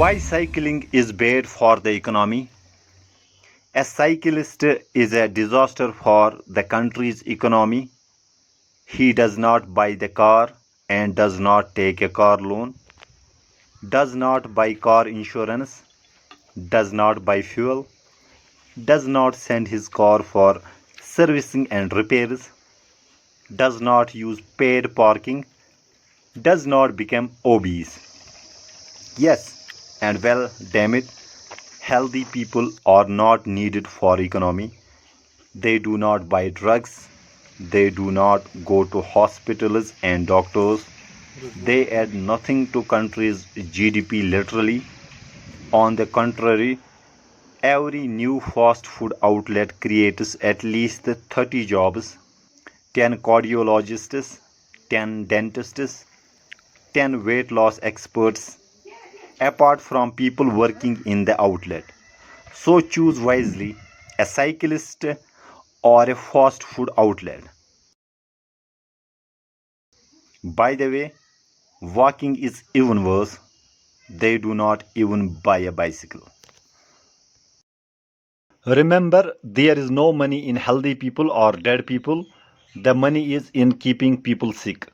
Why cycling is bad for the economy? A cyclist is a disaster for the country's economy. He does not buy the car and does not take a car loan, does not buy car insurance, does not buy fuel, does not send his car for servicing and repairs, does not use paid parking, does not become obese. Yes, and well, damn it, healthy people are not needed for economy. They do not buy drugs. They do not go to hospitals and doctors. They add nothing to country's GDP literally. On the contrary, every new fast food outlet creates at least 30 jobs, 10 cardiologists, 10 dentists, 10 weight loss experts, apart from people working in the outlet. So choose wisely, a cyclist or a fast food outlet. By the way, walking is even worse. They do not even buy a bicycle. Remember, there is no money in healthy people or dead people. The money is in keeping people sick.